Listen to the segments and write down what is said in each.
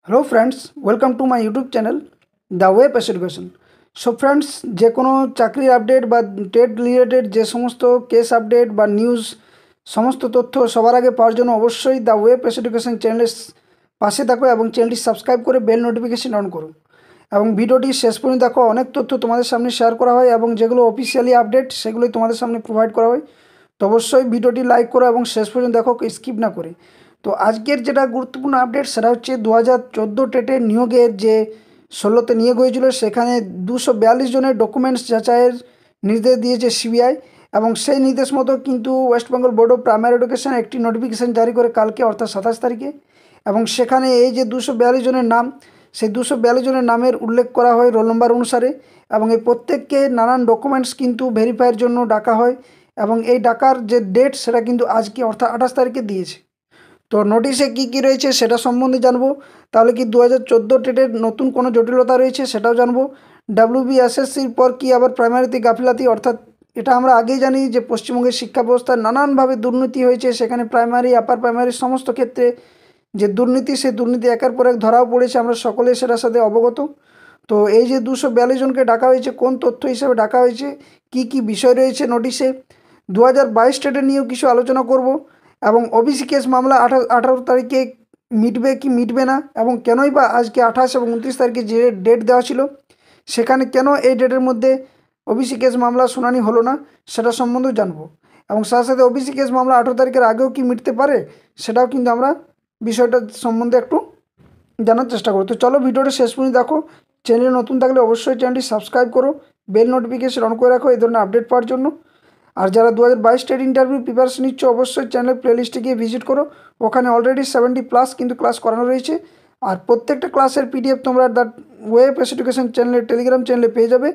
Hello friends, welcome to my YouTube channel the web education. So friends, যে কোনো চাকরির update বা TET related যে সমস্ত কেস আপডেট বা নিউজ সমস্ত তথ্য সবার আগে পাওয়ার জন্য অবশ্যই দ্য ওয়েব এডুকেশন চ্যানেলের পাশে থাকো এবং চ্যানেলটি সাবস্ক্রাইব করে বেল নোটিফিকেশন অন করো এবং ভিডিওটি শেষ পর্যন্ত দেখো। অনেক তথ্য তোমাদের সামনে শেয়ার করা হয় এবং যেগুলো অফিসিয়ালি আপডেট সেগুলোই তোমাদের সামনে প্রোভাইড করা হয়। তো অবশ্যই ভিডিওটি লাইক করো এবং শেষ পর্যন্ত দেখো, স্কিপ না করে। তো আজকের যেটা গুরুত্বপূর্ণ আপডেট সেটা হচ্ছে 2014 টেটের নিয়োগের যে 16তে নিয়োগ হয়েছিল, সেখানে 242 জনের ডকুমেন্টস যাচাইয়ের নির্দেশ দিয়েছে সিবিআই এবং সেই নির্দেশ মতো কিন্তু West Bengal board of primary education একটি নোটিফিকেশান জারি করে কালকে, অর্থাৎ 27 তারিখে। এবং সেখানে এই যে 242 জনের নাম, সেই 242 জনের নামের উল্লেখ করা হয় রোল নম্বর অনুসারে এবং এই প্রত্যেককে নানান ডকুমেন্টস কিন্তু ভেরিফাইয়ের জন্য ডাকা হয় এবং এই ডাকার যে ডেট সেটা কিন্তু আজকে অর্থাৎ 28 তারিখে দিয়েছে। তো নোটিশে কী কী রয়েছে সেটা সম্বন্ধে জানবো। তাহলে কি 2014 টেটের নতুন কোনো জটিলতা রয়েছে সেটাও জানবো। WBSSCর পর কি আবার প্রাইমারিতে গাফিলাতি, অর্থাৎ এটা আমরা আগেই জানি যে পশ্চিমবঙ্গের শিক্ষা ব্যবস্থায় নানানভাবে দুর্নীতি হয়েছে, সেখানে প্রাইমারি আপার প্রাইমারি সমস্ত ক্ষেত্রে যে দুর্নীতি, সেই দুর্নীতি একের পর এক ধরাও পড়েছে, আমরা সকলে সেটার সাথে অবগত। তো এই যে 242 জনকে ডাকা হয়েছে, কোন তথ্য হিসেবে ডাকা হয়েছে, কি কি বিষয় রয়েছে নোটিশে, 2022 টেটের নিয়েও কিছু আলোচনা করব এবং ওবিসি কেস মামলা 18 তারিখে মিটবে কি মিটবে না এবং কেনই বা আজকে 28 এবং 29 তারিখে যে ডেট দেওয়া ছিল সেখানে কেন এই ডেটের মধ্যে ওবিসি কেস মামলা শুনানি হলো না সেটা সম্বন্ধেও জানবো এবং সাথে সাথে ওবিসি কেস মামলা 18 তারিখের আগেও কি মিটতে পারে সেটাও কিন্তু আমরা বিষয়টা সম্বন্ধে একটু জানার চেষ্টা করো। তো চলো ভিডিওটা শেষ পর্যন্ত দেখো। চ্যানেলে নতুন থাকলে অবশ্যই চ্যানেলটি সাবস্ক্রাইব করো, বেল নোটিফিকেশন অন করে রাখো এই ধরনের আপডেট পাওয়ার জন্য। আর যারা 2022 টেট ইন্টারভিউ প্রিপারেশন নিচ্ছ অবশ্যই চ্যানেলের প্লেলিস্টে গিয়ে ভিজিট করো, ওখানে অলরেডি 70+ কিন্তু ক্লাস করানো রয়েছে। আর প্রত্যেকটা ক্লাসের পিডিএফ তোমরা দ্য ওয়েব এডুকেশন চ্যানেলের টেলিগ্রাম চ্যানেলে পেয়ে যাবে।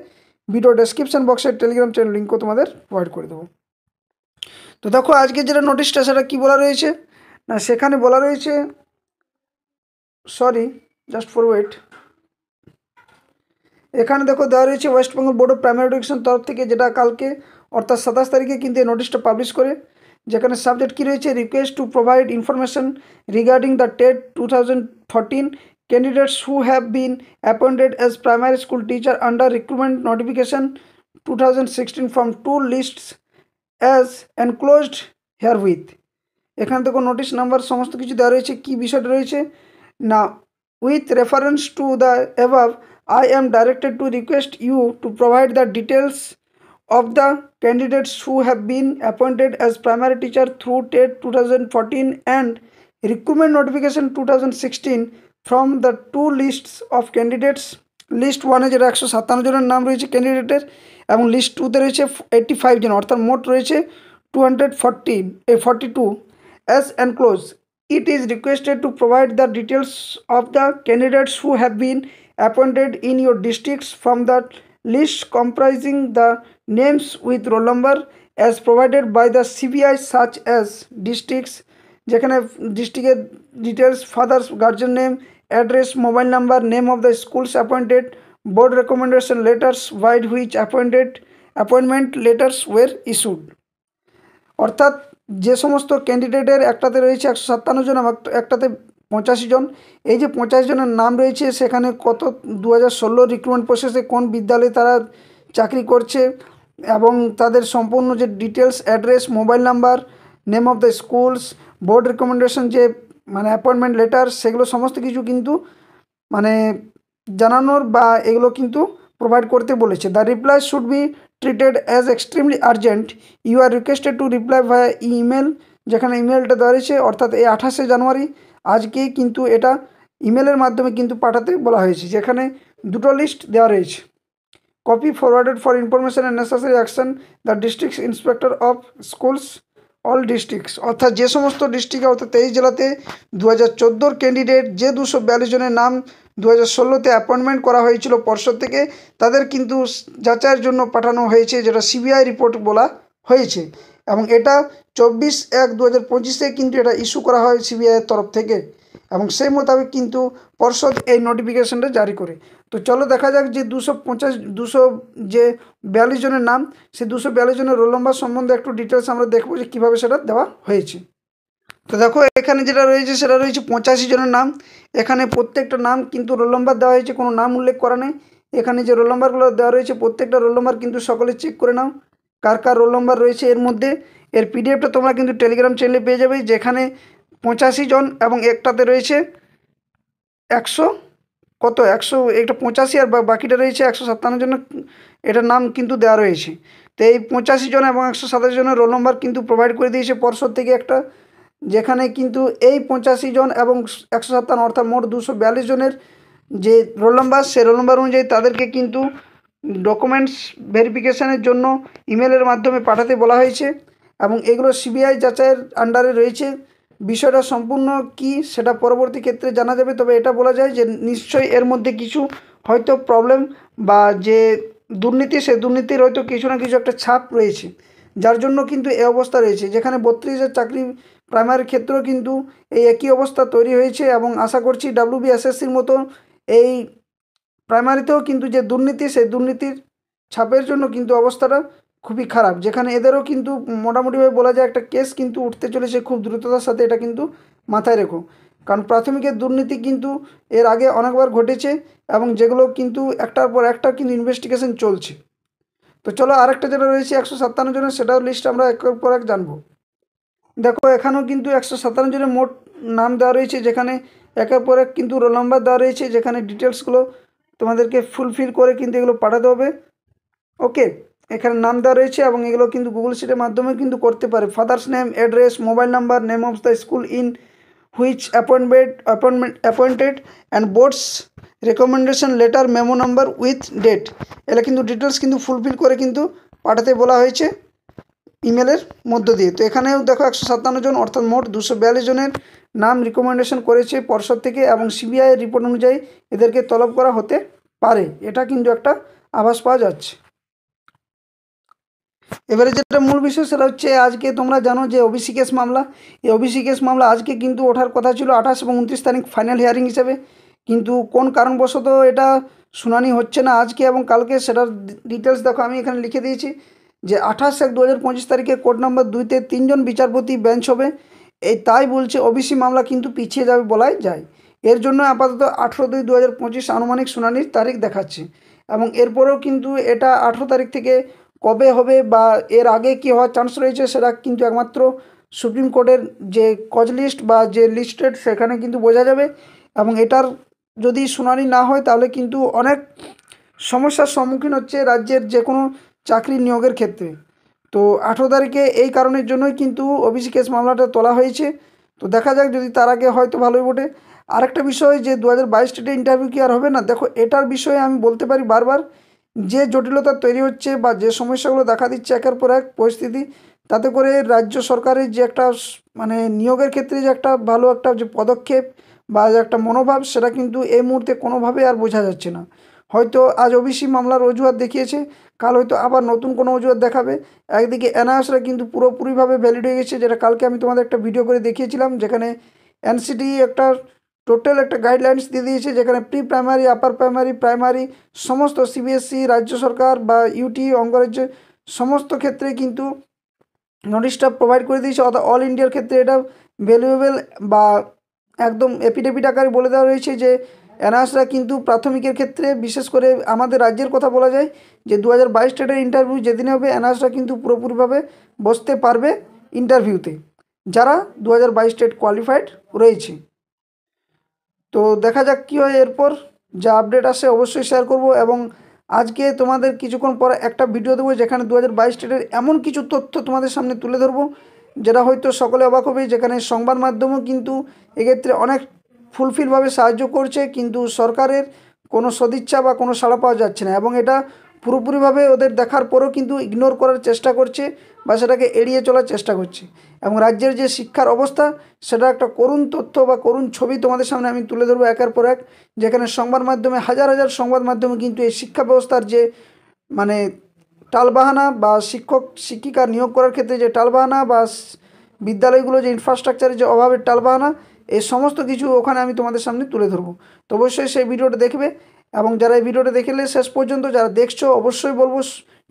ভিডিও ডেসক্রিপশন বক্সের টেলিগ্রাম চ্যানেল লিঙ্কও তোমাদের প্রোভাইড করে দেবো। তো দেখো আজকে যেটা নোটিশটা সেটা কী বলা রয়েছে না, সেখানে বলা রয়েছে, সরি জাস্ট ফর ওয়েট, এখানে দেখো দেওয়া রয়েছে West Bengal board of primary education তরফ থেকে, যেটা কালকে অর্থাৎ 27 তারিখে কিন্তু এই নোটিশটা পাবলিশ করে। যেখানে সাবজেক্ট কী রয়েছে, request to provide information regarding the TET 2014 candidates who have been appointed as primary school teacher under recruitment notification 2016 from two lists as enclosed herewith। এখানে দেখো নোটিশ নাম্বার সমস্ত কিছু দেওয়া রয়েছে, কী বিষয়টা রয়েছে না, with reference to the above I am directed to request you to provide the details of the candidates who have been appointed as primary teacher through TET 2014 and recruitment notification 2016 from the two lists of candidates। List ওয়ানে যেটা 157 জনের নাম রয়েছে ক্যান্ডিডেটের এবং list টুতে রয়েছে 85 জন, অর্থাৎ মোট রয়েছে 242 as enclosed। It is requested to provide the details of the candidates who have been appointed in your districts from the list comprising the names with roll number as provided by the CBI such as districts, যেখানে ডিস্ট্রিক্টের details, father's guardian name, address, mobile number, name of the schools appointed, board recommendation letters by which appointment letters were issued. অর্থাৎ যে সমস্ত ক্যান্ডিডেটের একটাতে রয়েছে 157 জন এবং একটাতে 85 জন, এই যে 85 জনের নাম রয়েছে সেখানে কত 2016 রিক্রুটমেন্ট প্রসেসে কোন বিদ্যালয়ে তারা চাকরি করছে এবং তাদের সম্পূর্ণ যে details, address, mobile number, name of the schools, board recommendation যে মানে অ্যাপয়েন্টমেন্ট লেটার, সেগুলো সমস্ত কিছু কিন্তু মানে জানানোর বা এগুলো কিন্তু প্রোভাইড করতে বলেছে। The reply should be treated as extremely urgent, you are requested to reply via email, যেখানে ইমেলটা দেওয়া রয়েছে অর্থাৎ এই 28শে জানুয়ারি আজকেই কিন্তু এটা ইমেলের মাধ্যমে কিন্তু পাঠাতে বলা হয়েছে, যেখানে দুটো লিস্ট দেওয়া রয়েছে। Copy forwarded for information and necessary action the district inspector of schools all districts. অর্থাৎ যে সমস্ত ডিস্ট্রিক্টে অর্থাৎ 23 জেলাতে 2014 ক্যান্ডিডেট যে 242 জনের নাম 2016তে অ্যাপয়েন্টমেন্ট করা হয়েছিল পর্ষদ থেকে, তাদের কিন্তু যাচাইয়ের জন্য পাঠানো হয়েছে, যেটা সিবিআই রিপোর্ট বলা হয়েছে এবং এটা 24/1/2025 কিন্তু এটা ইস্যু করা হয় সিবিআইয়ের তরফ থেকে এবং সেই মোতাবেক কিন্তু পর্ষদ এই নোটিফিকেশনটা জারি করে। তো চলো দেখা যাক যে 242 জনের নাম, সেই 242 জনের রোল নম্বর সম্বন্ধে একটু ডিটেলস আমরা দেখবো যে কীভাবে সেটা দেওয়া হয়েছে। তো দেখো এখানে যেটা রয়েছে সেটা রয়েছে 85 জনের নাম। এখানে প্রত্যেকটা নাম কিন্তু রোল নম্বর দেওয়া হয়েছে, কোনো নাম উল্লেখ করা নেই। এখানে যে রোল নম্বরগুলো দেওয়া রয়েছে প্রত্যেকটা রোল নম্বর কিন্তু সকলে চেক করে নাও কার কার রোল নম্বর রয়েছে এর মধ্যে। এর পিডিএফটা তোমরা কিন্তু টেলিগ্রাম চ্যানেলে পেয়ে যাবে, যেখানে 85 জন এবং একটাতে রয়েছে 100 কত 100, এটা 85 আর বাকিটা রয়েছে 157 জনের এটার নাম কিন্তু দেওয়া রয়েছে। তো এই 85 জন এবং 127 জনের রোল নম্বর কিন্তু প্রোভাইড করে দিয়েছে পর্ষদ থেকে একটা, যেখানে কিন্তু এই 85 জন এবং 157 অর্থাৎ মোট 242 জনের যে রোল নম্বর, সে রোল নম্বর অনুযায়ী তাদেরকে কিন্তু ডকুমেন্টস ভেরিফিকেশানের জন্য ইমেলের মাধ্যমে পাঠাতে বলা হয়েছে। এবং এগুলো সিবিআই যাচাইয়ের আন্ডারে রয়েছে। বিষয়টা সম্পূর্ণ কি সেটা পরবর্তী ক্ষেত্রে জানা যাবে, তবে এটা বলা যায় যে নিশ্চয়ই এর মধ্যে কিছু হয়তো প্রবলেম বা যে দুর্নীতি, সে দুর্নীতির হয়তো কিছু না কিছু একটা ছাপ রয়েছে, যার জন্য কিন্তু এই অবস্থা রয়েছে। যেখানে 32,000 চাকরি প্রাইমারির ক্ষেত্রেও কিন্তু এই একই অবস্থা তৈরি হয়েছে, এবং আশা করছি WBSSCর মতো এই প্রাইমারিতেও কিন্তু যে দুর্নীতি, সেই দুর্নীতির ছাপের জন্য কিন্তু অবস্থাটা খুবই খারাপ, যেখানে এদেরও কিন্তু মোটামুটিভাবে বলা যায় একটা কেস কিন্তু উঠতে চলেছে খুব দ্রুততার সাথে। এটা কিন্তু মাথায় রেখো, কারণ প্রাথমিকের দুর্নীতি কিন্তু এর আগে অনেকবার ঘটেছে, এবং যেগুলো কিন্তু একটার পর একটা কিন্তু ইনভেস্টিগেশন চলছে। তো চলো আরেকটা যেটা রয়েছে 157 জনের, সেটাও লিস্ট আমরা একের পর এক জানবো। দেখো এখানেও কিন্তু 157 জনের মোট নাম দেওয়া রয়েছে, যেখানে একের পর এক কিন্তু রোল নাম্বার দেওয়া রয়েছে, যেখানে ডিটেলসগুলো তোমাদেরকে ফুলফিল করে কিন্তু এগুলো পাঠাতে হবে। ওকে, এখানে নাম দেওয়া রয়েছে এবং এগুলো কিন্তু গুগল শিটের মাধ্যমে কিন্তু করতে পারে। Father's name, address, mobile number, name of the school in which appointed and board's recommendation letter, memo number with date, এগুলো কিন্তু ডিটেলস কিন্তু ফুলফিল করে কিন্তু পাঠাতে বলা হয়েছে ইমেলের মধ্য দিয়ে। তো এখানেও দেখো 157 জন অর্থাৎ মোট 242 জনের নাম রিকমেন্ডেশন করেছে পর্ষদ থেকে, এবং সিবিআইয়ের রিপোর্ট অনুযায়ী এদেরকে তলব করা হতে পারে, এটা কিন্তু একটা আভাস পাওয়া যাচ্ছে। এবারে যেটা মূল বিষয় সেটা হচ্ছে আজকে তোমরা জানো যে ওবিসি কেস মামলা, এই ওবিসি কেস মামলা আজকে কিন্তু ওঠার কথা ছিল 28 এবং 29 তারিখ ফাইনাল হিয়ারিং হিসেবে, কিন্তু কোন কারণবশত এটা শুনানি হচ্ছে না আজকে এবং কালকে, সেটার ডিটেলস দেখো আমি এখানে লিখে দিয়েছি যে 28/1/2025 তারিখে কোর্ট নম্বর 2-তে 3 জন বিচারপতি বেঞ্চ হবে। এই তাই বলছে ওবিসি মামলা কিন্তু পিছিয়ে যাবে বলাই যায়। এর জন্য আপাতত 18/2/2025 আনুমানিক শুনানির তারিখ দেখাচ্ছে, এবং এরপরেও কিন্তু এটা 18 তারিখ থেকে কবে হবে বা এর আগে কী হওয়ার চান্স রয়েছে সেটা কিন্তু একমাত্র সুপ্রিম কোর্টের যে কজ লিস্ট বা যে লিস্টেড সেখানে কিন্তু বোঝা যাবে। এবং এটার যদি শুনানি না হয় তাহলে কিন্তু অনেক সমস্যার সম্মুখীন হচ্ছে রাজ্যের যে কোনো চাকরি নিয়োগের ক্ষেত্রে। তো 18 তারিখে এই কারণের জন্যই কিন্তু ওবিসি কেস মামলাটা তোলা হয়েছে। তো দেখা যাক, যদি তার আগে হয়তো ভালোই বটে। আরেকটা বিষয় যে 2022 স্টেটে ইন্টারভিউ কি আর হবে না, দেখো এটার বিষয়ে আমি বলতে পারি বারবার, যে জটিলতা তৈরি হচ্ছে বা যে সমস্যাগুলো দেখা দিচ্ছে একের পর এক পরিস্থিতি, তাতে করে রাজ্য সরকারের যে একটা মানে নিয়োগের ক্ষেত্রে যে একটা ভালো একটা যে পদক্ষেপ বা যে একটা মনোভাব, সেটা কিন্তু এই মুহূর্তে কোনোভাবে আর বোঝা যাচ্ছে না। হয়তো আজ ওবিসি মামলার অজুহাত দেখিয়েছে, কাল হয়তো আবার নতুন কোনো অজুহাত দেখাবে। একদিকে এনআরএসরা কিন্তু পুরোপুরিভাবে ভ্যালিড হয়ে গেছে, যেটা কালকে আমি তোমাদের একটা ভিডিও করে দেখিয়েছিলাম, যেখানে এনসিটি একটা টোটাল একটা গাইডলাইন্স দিয়ে দিয়েছে, যেখানে pre primary, upper primary, primary সমস্ত সিবিএসসি, রাজ্য সরকার বা ইউটি, অঙ্গরাজ্য সমস্ত ক্ষেত্রে কিন্তু নোটিশটা প্রোভাইড করে দিয়েছে। অর্থাৎ অল ইন্ডিয়ার ক্ষেত্রে এটা ভ্যালুয়েবল বা একদম এপিডেপিড আকারে বলে দেওয়া রয়েছে যে এনআরএসরা কিন্তু প্রাথমিকের ক্ষেত্রে, বিশেষ করে আমাদের রাজ্যের কথা বলা যায় যে 2022 স্টেটের ইন্টারভিউ যেদিনে হবে, এনআরএসরা কিন্তু পুরোপুরিভাবে বসতে পারবে ইন্টারভিউতে, যারা 2022 স্টেট কোয়ালিফাইড রয়েছে। তো দেখা যাক কী হয়, এরপর যা আপডেট আসে অবশ্যই শেয়ার করব। এবং আজকে তোমাদের কিছুক্ষণ পর একটা ভিডিও দেবো, যেখানে 2022 স্টেটের এমন কিছু তথ্য তোমাদের সামনে তুলে ধরবো যেটা হয়তো সকলে অবাক হবে, যেখানে সংবাদ মাধ্যমও কিন্তু এক্ষেত্রে অনেক ফুলফিলভাবে সাহায্য করছে, কিন্তু সরকারের কোনো সদিচ্ছা বা কোনো সাড়া পাওয়া যাচ্ছে না, এবং এটা পুরোপুরিভাবে ওদের দেখার পরেও কিন্তু ইগনোর করার চেষ্টা করছে বা সেটাকে এড়িয়ে চলার চেষ্টা করছে। এবং রাজ্যের যে শিক্ষার অবস্থা, সেটা একটা করুণ তথ্য বা করুণ ছবি তোমাদের সামনে আমি তুলে ধরবো একের পর এক, যেখানে সংবাদ মাধ্যমে হাজার হাজার সংবাদ মাধ্যমে কিন্তু এই শিক্ষা ব্যবস্থার যে মানে টালবাহানা বা শিক্ষক শিক্ষিকা নিয়োগ করার ক্ষেত্রে যে টালবাহানা বা বিদ্যালয়গুলো যে ইনফ্রাস্ট্রাকচারের যে অভাবের টালবাহানা, এই সমস্ত কিছু ওখানে আমি তোমাদের সামনে তুলে ধরবো। তো অবশ্যই সেই ভিডিওটা দেখবে, এবং যারা এই ভিডিওটা দেখলে শেষ পর্যন্ত যারা দেখছো, অবশ্যই বলবো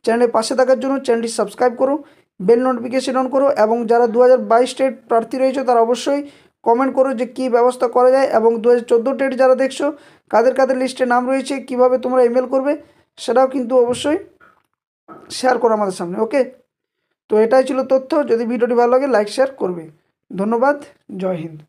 চ্যানেলের পাশে থাকার জন্য, চ্যানেলটি সাবস্ক্রাইব করো বেল নোটিফিকেশন অন করো, এবং যারা 2022 টেট প্রার্থী রয়েছে তারা অবশ্যই কমেন্ট করো যে কী ব্যবস্থা করা যায়, এবং 2014 টেট যারা দেখছো কাদের কাদের লিস্টে নাম রয়েছে, কিভাবে তোমরা ইমেল করবে সেটাও কিন্তু অবশ্যই শেয়ার করো আমাদের সামনে। ওকে, তো এটাই ছিল তথ্য। যদি ভিডিওটি ভালো লাগে লাইক শেয়ার করবে। ধন্যবাদ। জয় হিন্দ।